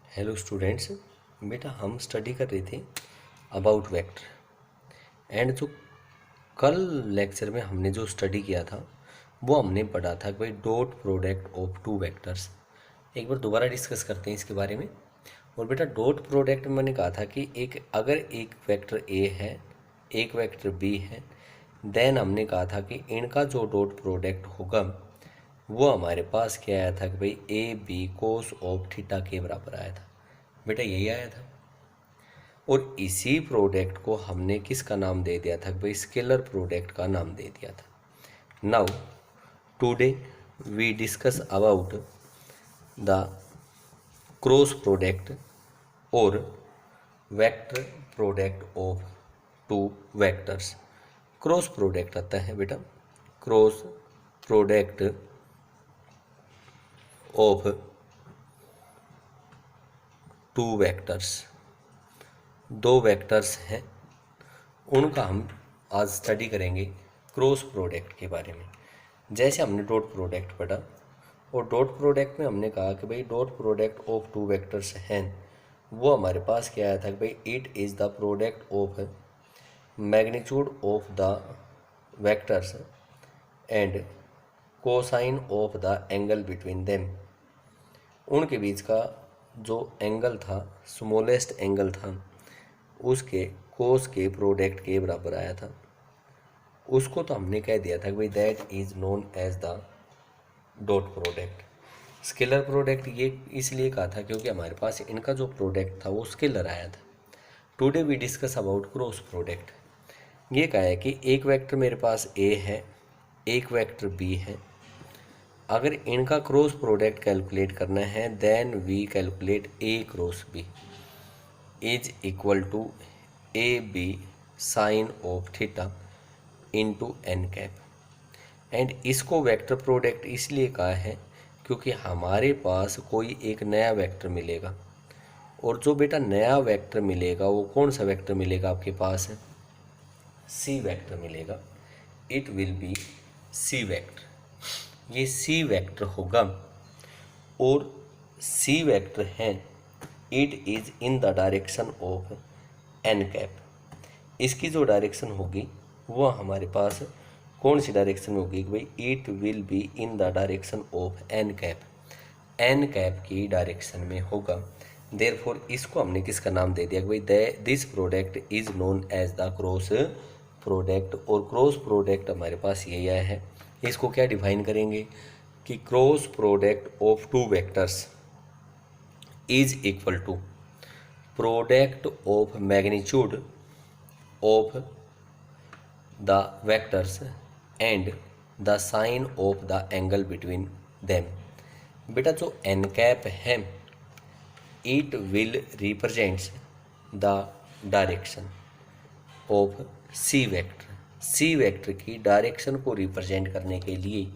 Hello students, बेटा हम study कर रहे थे अबाउट वेक्टर। एंड जो कल लेक्चर में हमने जो स्टडी किया था वो हमने पढ़ा था कि भाई dot product of two vectors. एक बार दोबारा डिस्कस करते हैं इसके बारे में। और बेटा डॉट प्रोडक्ट में मैंने कहा था कि अगर एक वेक्टर ए है, एक वेक्टर बी है, देन हमने कहा था कि इनका जो डॉट प्रोडक्ट होगा वो हमारे पास क्या आया था कि भाई A B cos of theta के बराबर आया था। बेटा यही आया था। और इसी प्रोडक्ट को हमने किसका नाम दे दिया था कि भाई स्केलर प्रोडक्ट का नाम दे दिया था। Now today we discuss about the cross product और vector product of two vectors. Cross product आता है बेटा, cross product of two vectors. दो वेक्टर्स हैं, उनका हम आज स्टडी करेंगे क्रॉस प्रोडक्ट के बारे में। जैसे हमने डॉट प्रोडक्ट पढ़ा, और डॉट प्रोडक्ट में हमने कहा कि भाई dot product of two vectors हैं, वो हमारे पास क्या आया था कि भाई it is the product of magnitude of the vectors and cosine of the angle between them. उनके बीच का जो एंगल था, स्मॉलेस्ट एंगल था, उसके कोस के प्रोडक्ट के बराबर आया था। उसको तो हमने कह दिया था कि भाई that is known as the dot product. Scalar product ये इसलिए कहा था क्योंकि हमारे पास इनका जो प्रोडक्ट था वो स्केलर आया था। Today we discuss about cross product. ये कहा है कि एक वेक्टर मेरे पास ए है, एक वेक्टर बी है। अगर इनका क्रॉस प्रोडक्ट कैलकुलेट करना है then we calculate A cross B is equal to A B sine of theta into N cap. And इसको वेक्टर प्रोडक्ट इसलिए कहा है क्योंकि हमारे पास कोई एक नया वेक्टर मिलेगा, और जो बेटा नया वेक्टर मिलेगा वो कौन सा वेक्टर मिलेगा आपके पास है, सी वेक्टर मिलेगा। It will be C vector. ये सी वेक्टर होगा, और सी वेक्टर है it is in the direction of N cap. इसकी जो डायरेक्शन होगी वो हमारे पास कौन सी डायरेक्शन में होगी कि भाई it will be in the direction of N cap. N cap की डायरेक्शन में होगा। देयरफॉर इसको हमने किसका नाम दे दिया कि भाई this product is known as the cross product. और क्रॉस प्रोडक्ट हमारे पास यही आया है। इसको क्या डिफाइन करेंगे कि cross product of two vectors is equal to product of magnitude of the vectors and the sine of the angle between them. बेटा जो एन कैप है it will represents the direction of C vector. C vector की direction को represent करने के लिए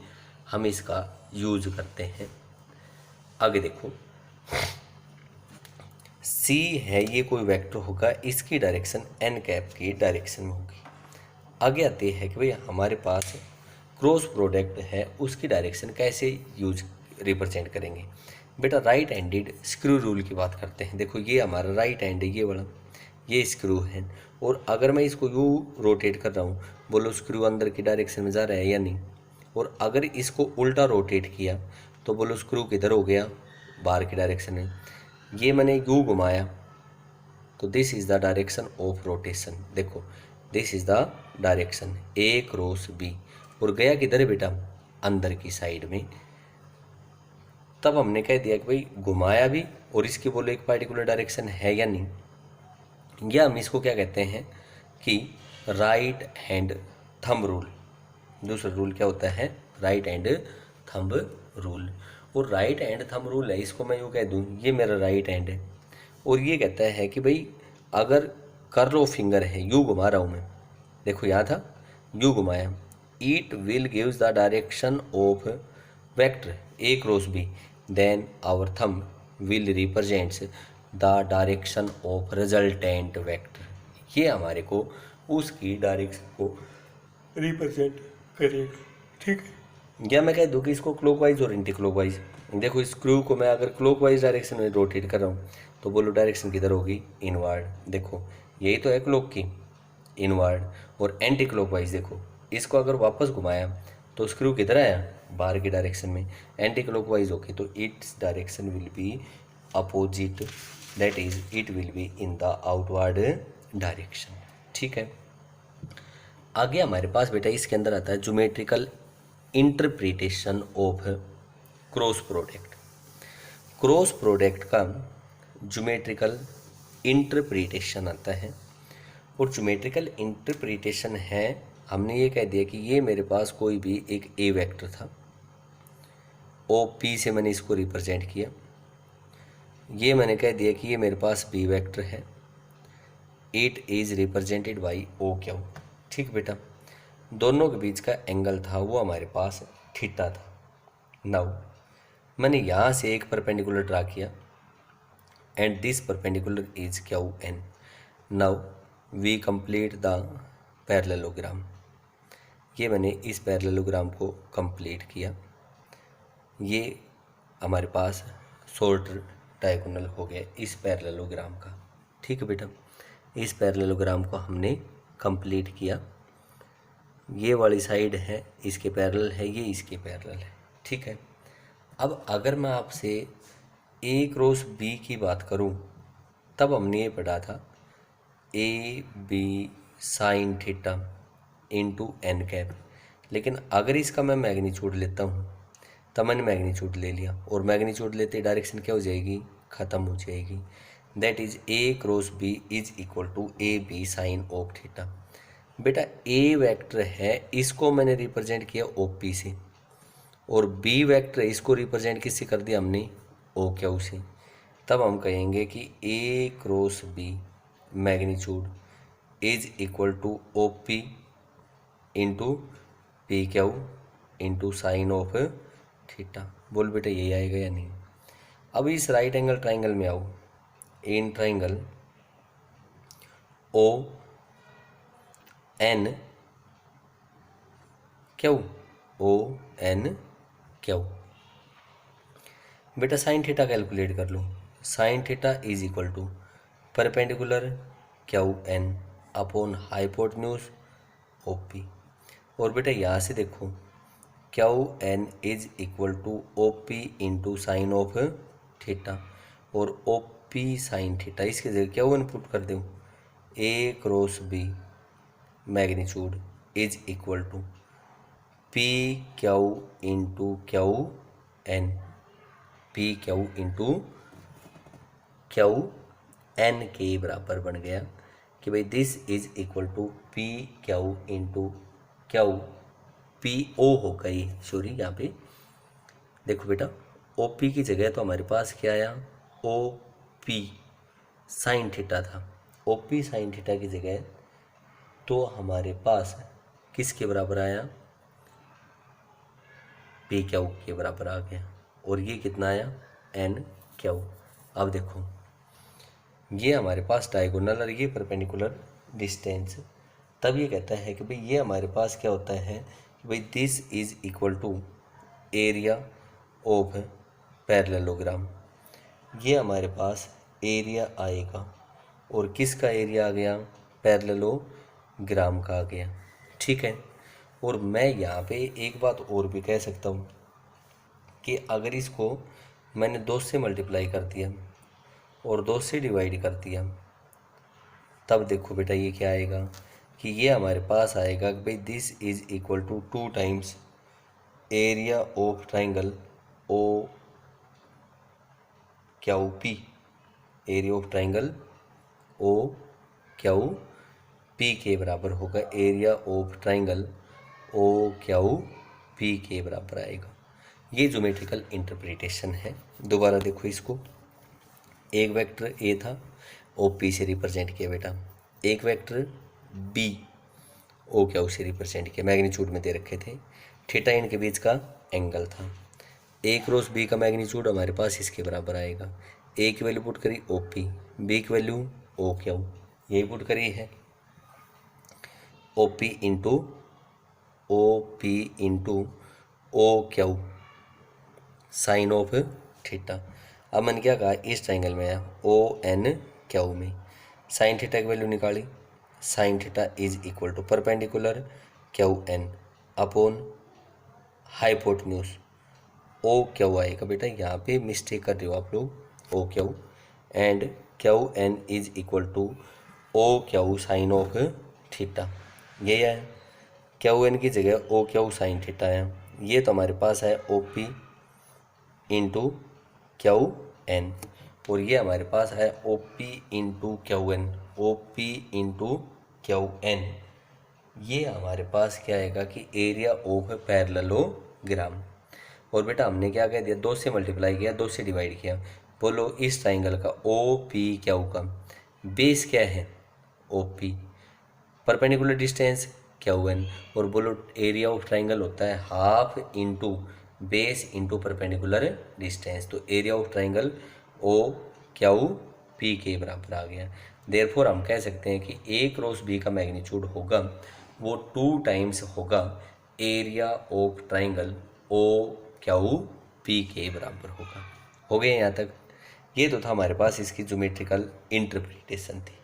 हम इसका यूज करते हैं। आगे देखो, सी है ये कोई वेक्टर होगा, इसकी डायरेक्शन एन कैप की डायरेक्शन में होगी। आगे आते हैं कि भाई हमारे पास क्रॉस प्रोडक्ट है, उसकी डायरेक्शन कैसे यूज रिप्रेजेंट करेंगे। बेटा राइट हैंडेड स्क्रू रूल की बात करते हैं। देखो ये हमारा राइट हैंड है, ये वाला ये स्क्रू है, और अगर मैं इसको यूँ रोटेट कर रहा हूँ, बोलो स्क्रू अंदर की डायरेक्शन में जा रहा है या नहीं। और अगर इसको उल्टा रोटेट किया तो बोलो स्क्रू किधर हो गया, बाहर की डायरेक्शन में। ये मैंने यूँ घुमाया तो this is the direction of rotation. देखो this is the direction A cross B, और गया किधर है बेटा, अंदर की साइड में। तब हमने कह दिया कि भाई घुमाया भी और इसकी बोलो एक पार्टिकुलर डायरेक्शन है या नहीं। या हम इसको क्या कहते हैं कि राइट हैंड थंब रूल। दूसरा रूल क्या होता है, राइट हैंड थंब रूल। और राइट हैंड थंब रूल है, इसको मैं यूँ कह दूँ ये मेरा राइट हैंड है, और ये कहता है कि भाई अगर कर्ल फिंगर है, यूँ घुमा रहा हूँ मैं, देखो यहाँ था यूँ घुमाया, it will gives the direction of vector A cross B, then our thumb will represents the direction of resultant vector. ये हमारे को उसकी डायरेक्शन को रिप्रेजेंट करेगा, ठीक है। या मैं कह दूँ कि इसको क्लॉकवाइज और एंटी क्लॉकवाइज, देखो स्क्रू को मैं अगर क्लॉकवाइज डायरेक्शन में रोटेट कर रहा हूँ तो बोलो डायरेक्शन किधर होगी, इनवर्ड। देखो यही तो है क्लॉक की, इनवर्ड। और एंटी क्लॉकवाइज देखो, इसको अगर वापस घुमाया तो स्क्रू किधर आया, बाहर की डायरेक्शन में। एंटी क्लॉकवाइज होगी तो its direction will be opposite, that is it will be in the outward direction. ठीक है, आगे हमारे पास बेटा इसके अंदर आता है geometrical interpretation of cross product. Cross product का ज्योमेट्रिकल इंटरप्रिटेशन आता है, और ज्योमेट्रिकल इंटरप्रिटेशन है, हमने ये कह दिया कि ये मेरे पास कोई भी एक ए वेक्टर था, ओ पी से मैंने इसको रिप्रेजेंट किया। ये मैंने कह दिया कि ये मेरे पास बी वेक्टर है, it is represented by O Q. ठीक बेटा, दोनों के बीच का एंगल था वो हमारे पास थीटा था। नाउ मैंने यहाँ से एक परपेंडिकुलर ड्रा किया and this perpendicular is Q N. Now we complete the parallelogram. ये मैंने इस पैरेललोग्राम को कंप्लीट किया, ये हमारे पास शॉर्ट डायगोनल हो गया इस पैरेललोग्राम का। ठीक है बेटा, इस पैरेललोग्राम को हमने कंप्लीट किया, ये वाली साइड है इसके पैरेलल है, ये इसके पैरेलल है। ठीक है, अब अगर मैं आपसे ए क्रॉस बी की बात करूं, तब हमने ये पढ़ा था A B sine theta into N cap. लेकिन अगर इसका मैं मैग्नीट्यूड लेता हूँ, तब मैंने मैग्नीट्यूड ले लिया, और मैग्नीट्यूड लेते डायरेक्शन क्या हो जाएगी, ख़त्म हो जाएगी। That is A cross B is equal to A B sine of theta. बेटा ए वेक्टर है, इसको मैंने रिप्रेजेंट किया ओ पी से, और बी वेक्टर इसको रिप्रेजेंट किससे कर दिया हमने, ओ क्यू से। तब हम कहेंगे कि A cross B magnitude is equal to O P into P Q into sine of theta. बोल बेटा यही आएगा या नहीं। अब इस राइट एंगल ट्राइंगल में आओ, in triangle O N Q, O N Q. बेटा साइन थीटा कैलकुलेट कर लो, sine theta is equal to perpendicular Q N upon hypotenuse O P. और बेटा यहाँ से देखो Q N is equal to O P into sine of theta, और O P sine theta इसके जगह क्यू एन पुट कर दूँ, A cross B magnitude is equal to P Q into Q N, P Q into Q N के बराबर बन गया कि भाई this is equal to P Q into Q P O हो गई, सॉरी यहाँ पे देखो बेटा ओ पी की जगह तो हमारे पास क्या आया, ओ पी साइन थीटा था, ओ पी साइन थीटा की जगह तो हमारे पास किसके बराबर आया, पी क्यू के बराबर आ गया, और ये कितना आया, एन क्यू। अब देखो ये हमारे पास डायगोनल और ये परपेंडिकुलर डिस्टेंस, तब ये कहता है कि भाई ये हमारे पास क्या होता है कि भाई this is equal to area of parallelogram. ये हमारे पास एरिया आएगा, और किसका एरिया आ गया, पैरेललोग्राम का आ गया। ठीक है, और मैं यहाँ पे एक बात और भी कह सकता हूँ कि अगर इसको मैंने 2 से मल्टीप्लाई कर दिया और 2 से डिवाइड कर दिया, तब देखो बेटा ये क्या आएगा कि ये हमारे पास आएगा कि भाई this is equal to 2 times area of triangle O Q P, area of triangle O Q P के बराबर होगा, area of triangle O Q P के बराबर आएगा। ये ज्योमेट्रिकल इंटरप्रिटेशन है। दोबारा देखो इसको, एक वेक्टर ए था, ओ पी से रिप्रेजेंट किया बेटा, एक वेक्टर बी ओ क्यू से रिप्रेजेंट किया, मैग्नीट्यूड में दे रखे थे, थीटा इनके बीच का एंगल था। ए क्रॉस बी का मैग्नीट्यूड हमारे पास इसके बराबर आएगा, ए की वैल्यू पुट करी ओ पी, बी की वैल्यू ओ क्यू, यही पुट करी है, O P into O Q sine of theta. अब मैंने क्या कहा, इस ट्राइंगल में ओ एन क्यू में साइन थीटा की वैल्यू निकाली। Sine theta is equal to perpendicular Q N upon hypotenuse O Q आएगा। बेटा यहाँ पे मिस्टेक कर रहे हो आप लोग, O Q and Q N is equal to O Q sine of theta. ये है क्यू एन की जगह ओ क्यू साइन थीटा है। ये तो हमारे पास है O P into Q N, और ये हमारे पास है O P into Q N, O P into Q N. ये हमारे पास क्या आएगा कि एरिया ऑफ पैरेललोग्राम। और बेटा हमने क्या कह दिया, 2 से मल्टीप्लाई किया, 2 से डिवाइड किया। बोलो इस ट्राइंगल का ओ पी क्यू का बेस क्या है, O P, perpendicular distance Q N, और बोलो एरिया ऑफ ट्राइंगल होता है half into base into perpendicular distance. तो area of triangle O Q P के बराबर आ गया। देयरफॉर हम कह सकते हैं कि ए क्रॉस बी का मैग्नीट्यूड होगा वो 2 टाइम्स होगा area of triangle O Q P के बराबर होगा। हो गया यहाँ तक। ये तो था हमारे पास इसकी ज्योमेट्रिकल इंटरप्रिटेशन थी।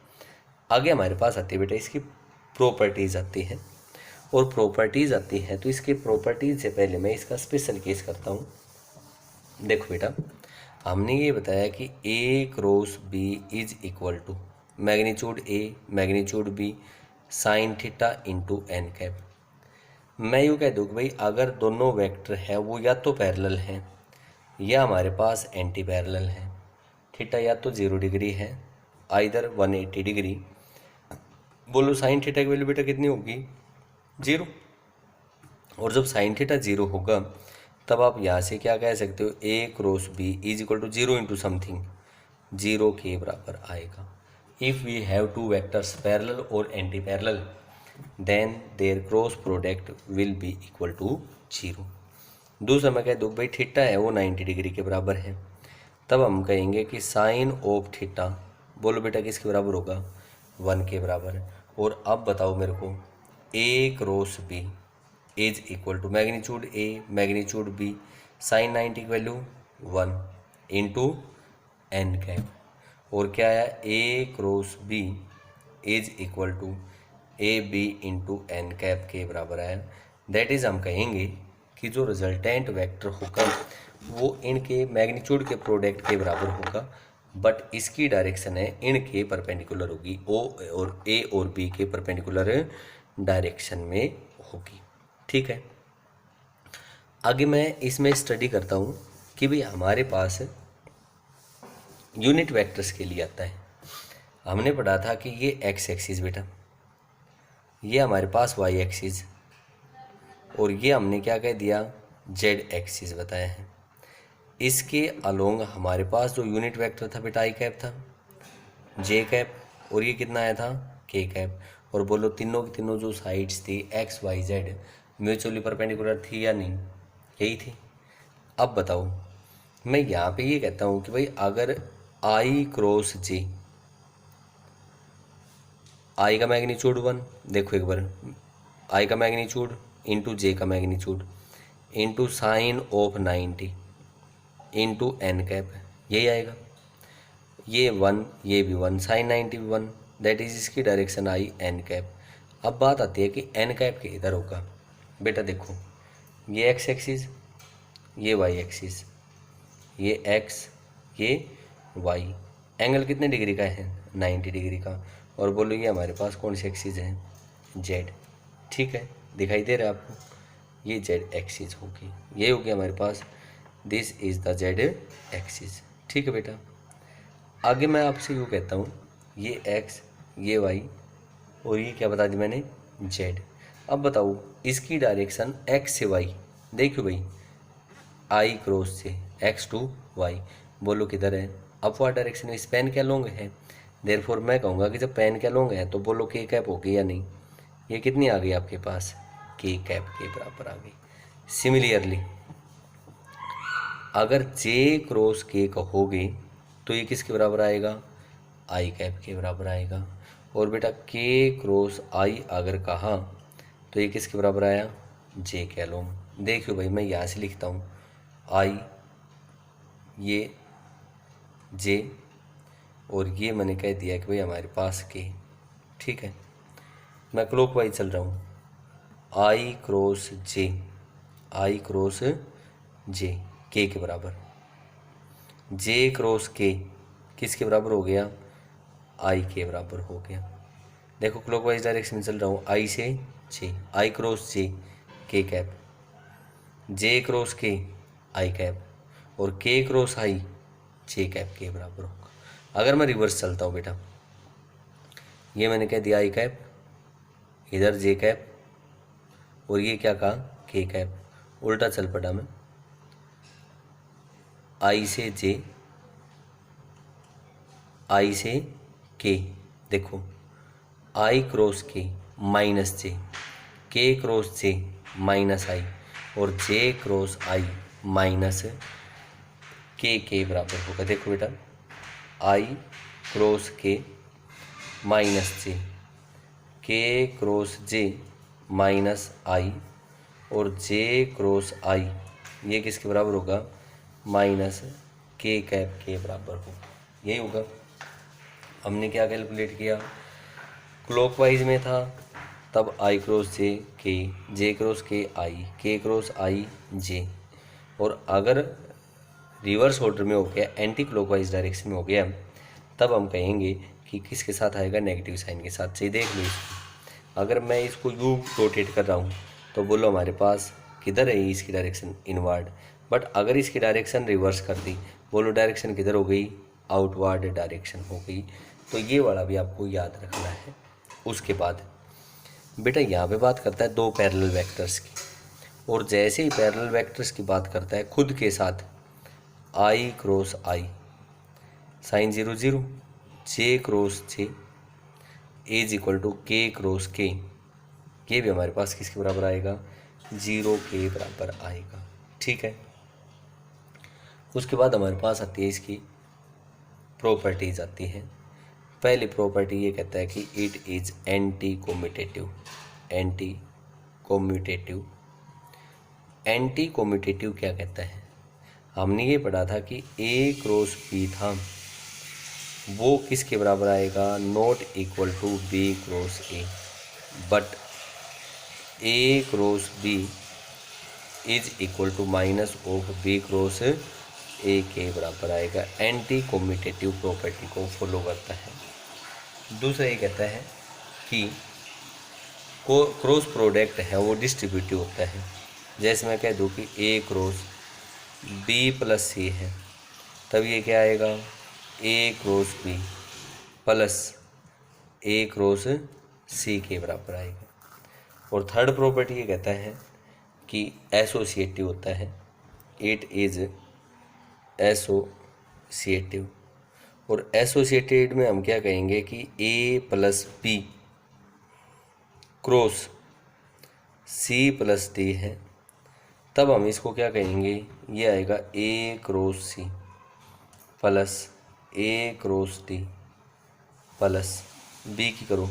आगे हमारे पास आती है बेटा इसकी प्रॉपर्टीज़ आती है, और प्रॉपर्टीज़ आती है तो इसके प्रॉपर्टीज़ से पहले मैं इसका स्पेशल केस करता हूँ। देखो बेटा हमने ये बताया कि A cross B is equal to magnitude A magnitude B sine theta into N cap. मैं यूँ कह दूँ कि भाई अगर दोनों वेक्टर हैं वो या तो पैरेलल हैं या हमारे पास एंटी पैरेलल हैं, थीटा या तो 0 डिग्री है आइदर 180 डिग्री। बोलो साइन थीटा की वैल्यू बेटा कितनी होगी, 0। और जब साइन थीटा 0 होगा तब आप यहाँ से क्या कह सकते हो, A cross B is equal to 0 into something, 0 के बराबर आएगा। If we have 2 vectors parallel और anti parallel then their cross product will be equal to 0। दूसरा मैं कह दूँ भाई थीटा है वो 90 डिग्री के बराबर है, तब हम कहेंगे कि साइन ऑफ थीटा, बोलो बेटा किसके बराबर होगा, 1 के बराबर है। और अब बताओ मेरे को A cross B is equal to magnitude A magnitude B sine 90 की वैल्यू 1 इंटू एन कैप, और क्या आया A cross B is equal to A B into N cap के बराबर आया। दैट इज़ हम कहेंगे कि जो रिजल्टेंट वेक्टर होगा वो इनके मैग्नीट्यूड के प्रोडक्ट के बराबर होगा, बट इसकी डायरेक्शन है इनके परपेंडिकुलर होगी, ओ और ए और बी के परपेंडिकुलर डायरेक्शन में होगी। ठीक है, आगे मैं इसमें स्टडी करता हूँ कि भाई हमारे पास यूनिट वेक्टर्स के लिए आता है। हमने पढ़ा था कि ये एक्स एक्सिस बेटा, ये हमारे पास वाई एक्सिस, और ये हमने क्या कह दिया, जेड एक्सिस बताया है। इसके अलोंग हमारे पास जो यूनिट वेक्टर था बेटा आई कैप था, जे कैप, और ये कितना आया था, के कैप। और बोलो तीनों की तीनों जो साइड्स थी X Y Z mutually perpendicular थी या नहीं, यही थी। अब बताओ मैं यहाँ पे ये कहता हूँ कि भाई अगर आई क्रॉस जे, आई का मैग्नीट्यूड 1, देखो एक बार आई का मैग्नीट्यूड इंटू जे का magnitude into sine of 90 into N cap, यही आएगा। ये 1 ये भी 1 साइन 90 भी 1, दैट इज इसकी डायरेक्शन आई एन कैप। अब बात आती है कि एन कैप के इधर होगा। बेटा देखो ये एक्स एक्सिस, ये वाई एक्सिस, ये एक्स ये वाई, एंगल कितने डिग्री का है, 90 डिग्री का। और बोलो ये हमारे पास कौन सी एक्सिस है, जेड। ठीक है, दिखाई दे रहा है आपको, ये जेड एक्सिस होगी, ये होगी हमारे पास, this is the Z axis. ठीक है बेटा, आगे मैं आपसे यूँ कहता हूँ ये एक्स ये वाई और ये क्या बता दी मैंने, जेड। अब बताओ इसकी डायरेक्शन एक्स से वाई, देखो भाई आई क्रॉस से एक्स टू वाई, बोलो किधर है, अपवर्ड डायरेक्शन में। इस पेन क्या लॉन्ग है, देयरफॉर मैं कहूँगा कि जब पेन क्या लॉन्ग है तो बोलो के कैप होगी या नहीं, ये कितनी आ गई आपके पास, के कैप के बराबर आ गई। सिमिलरली अगर जे क्रॉस के कहोगे तो ये किसके बराबर आएगा, आई कैप के बराबर आएगा। और बेटा के क्रॉस आई अगर कहा तो ये किसके बराबर आया, जे के अलोंग। देखियो भाई मैं यहाँ से लिखता हूँ आई ये जे, और ये मैंने कह दिया कि भाई हमारे पास के। ठीक है, मैं क्लॉकवाइज चल रहा हूँ। आई क्रॉस जे, आई क्रॉस जे के बराबर, जे क्रॉस के किसके बराबर हो गया, आई के बराबर हो गया। देखो क्लॉकवाइज डायरेक्शन में चल रहा हूँ, आई से जे, आई क्रॉस जे के कैप, जे क्रॉस के आई कैप, और के क्रॉस आई जे कैप के बराबर होगा। अगर मैं रिवर्स चलता हूँ बेटा, ये मैंने कह दिया आई कैप, इधर जे कैप, और ये क्या कहा के कैप, उल्टा चल पड़ा मैं, आई से जे, आई से के। देखो आई क्रॉस के माइनस जे, के क्रॉस जे माइनस आई, और जे क्रॉस आई माइनस के बराबर होगा। देखो बेटा, आई क्रॉस के माइनस जे, के क्रॉस जे माइनस आई, और जे क्रॉस आई ये किसके बराबर होगा, माइनस के कैप के बराबर होगा। यही होगा। हमने क्या कैलकुलेट किया, क्लॉकवाइज में था तब आई क्रॉस जे के, जे क्रॉस के क्रॉस आई जे, और अगर रिवर्स ऑर्डर में हो गया, एंटी क्लॉकवाइज डायरेक्शन में हो गया, तब हम कहेंगे कि किसके साथ आएगा, नेगेटिव साइन के साथ। से देख लो इसको, अगर मैं इसको यू रोटेट कर रहा हूँ तो बोलो हमारे पास किधर है इसकी डायरेक्शन, इनवर्ड। बट अगर इसकी डायरेक्शन रिवर्स कर दी, बोलो डायरेक्शन किधर हो गई, आउटवर्ड डायरेक्शन हो गई। तो ये वाला भी आपको याद रखना है। उसके बाद बेटा यहाँ पे बात करता है दो पैरेलल वेक्टर्स की, और जैसे ही पैरेलल वेक्टर्स की बात करता है खुद के साथ, I cross I sine 0 0, J cross J is equal to K cross K भी हमारे पास किसके बराबर आएगा, 0 के बराबर आएगा। ठीक है, उसके बाद हमारे पास आती है इसकी प्रॉपर्टीज आती हैं। पहली प्रॉपर्टी ये कहता है कि it is anticommutative. Anticommutative, anticommutative क्या कहता है, हमने ये पढ़ा था कि ए क्रॉस बी था, वो किसके बराबर आएगा, not equal to B cross A, but A cross B is equal to minus of B cross A के बराबर आएगा। एंटी कोम्यूटेटिव प्रॉपर्टी को फॉलो करता है। दूसरा ये कहता है कि क्रॉस प्रोडक्ट है वो डिस्ट्रीब्यूटिव होता है। जैसे मैं कह दूँ कि ए क्रॉस बी प्लस सी है, तब ये क्या आएगा, A cross B plus A cross सी के बराबर आएगा। और थर्ड प्रॉपर्टी ये कहता है कि एसोसिएटिव होता है, इट इज एसोसिएटिव। और एसोसिएटेड में हम क्या कहेंगे कि A plus B cross C plus D है, तब हम इसको क्या कहेंगे, ये आएगा A cross C plus A cross D plus B की करो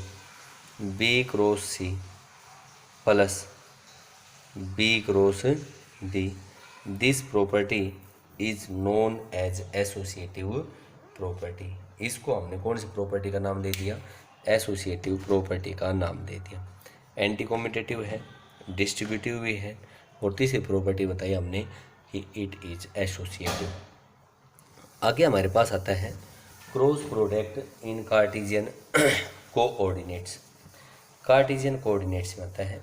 B cross C plus B cross D. This property is known as associative property. इसको हमने कौन सी प्रॉपर्टी का नाम दे दिया, एसोसिएटिव प्रॉपर्टी का नाम दे दिया। एंटी कम्यूटेटिव है, डिस्ट्रीब्यूटिव भी है, और तीसरी प्रॉपर्टी बताई हमने कि इट इज एसोसिएटिव। आगे हमारे पास आता है cross product in Cartesian coordinates. Cartesian coordinates में आता है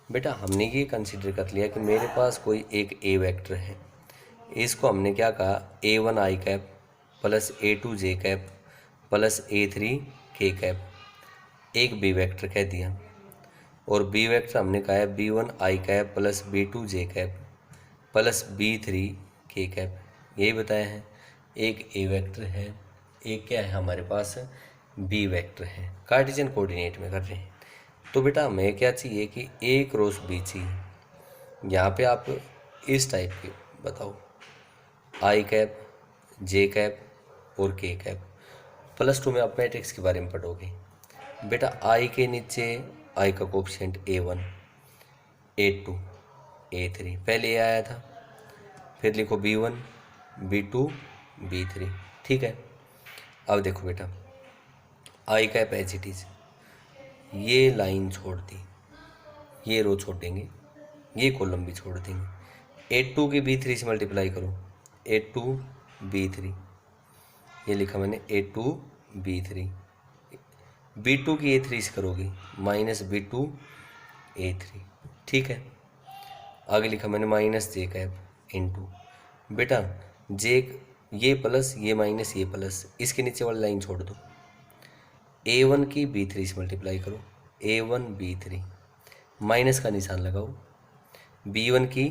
बेटा, हमने ये कंसीडर कर लिया कि मेरे पास कोई एक ए वेक्टर है, इसको हमने क्या कहा, A1 आई कैप प्लस A2 जे कैप प्लस A3 के कैप, एक बी वेक्टर कह दिया। और बी वेक्टर हमने कहा है B1 आई कैप प्लस B2 जे कैप प्लस B3 के कैप, यही बताया है। एक ए वेक्टर है, एक क्या है हमारे पास, बी वेक्टर है, कार्टेशियन कोऑर्डिनेट में कर रहे हैं। तो बेटा हमें क्या चाहिए कि ए क्रॉस बी चाहिए। यहाँ पे आप इस टाइप के बताओ, आई कैप जे कैप और के कैप। +2 में आप मैट्रिक्स के बारे में पढ़ोगे बेटा। आई के नीचे आई का कोफिशिएंट A1 A2 A3, पहले ए आया था, फिर लिखो B1 B2 B3, ठीक है। अब देखो बेटा, आई कैप एज इट इज, ये लाइन छोड़ दी, ये रो छोड़ देंगे, ये कॉलम भी छोड़ देंगे। A2 की B3 से मल्टीप्लाई करो, A2 B3, ये लिखा मैंने A2 B3। B2 की A3 से करोगे माइनस B2 A3, ठीक है। आगे लिखा मैंने माइनस जे कैप इंटू, बेटा जे, ये प्लस ये माइनस ये प्लस, इसके नीचे वाली लाइन छोड़ दो। A1 की B3 से मल्टीप्लाई करो, A1 B3, माइनस का निशान लगाओ। B1 की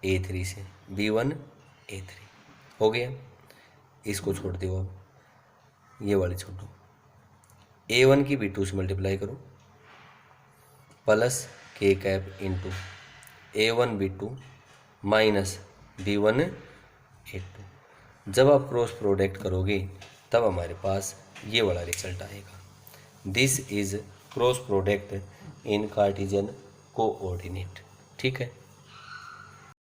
A3 से, B1 A3 हो गया। इसको छोड़ दो, अब ये वाली छोड़ो। A1 की B2 से मल्टीप्लाई करो, प्लस के cap into A1 B2 minus B1 A2। जब आप क्रॉस प्रोडक्ट करोगे तब हमारे पास ये वाला रिजल्ट आएगा। This is cross product in Cartesian coordinate, ठीक है।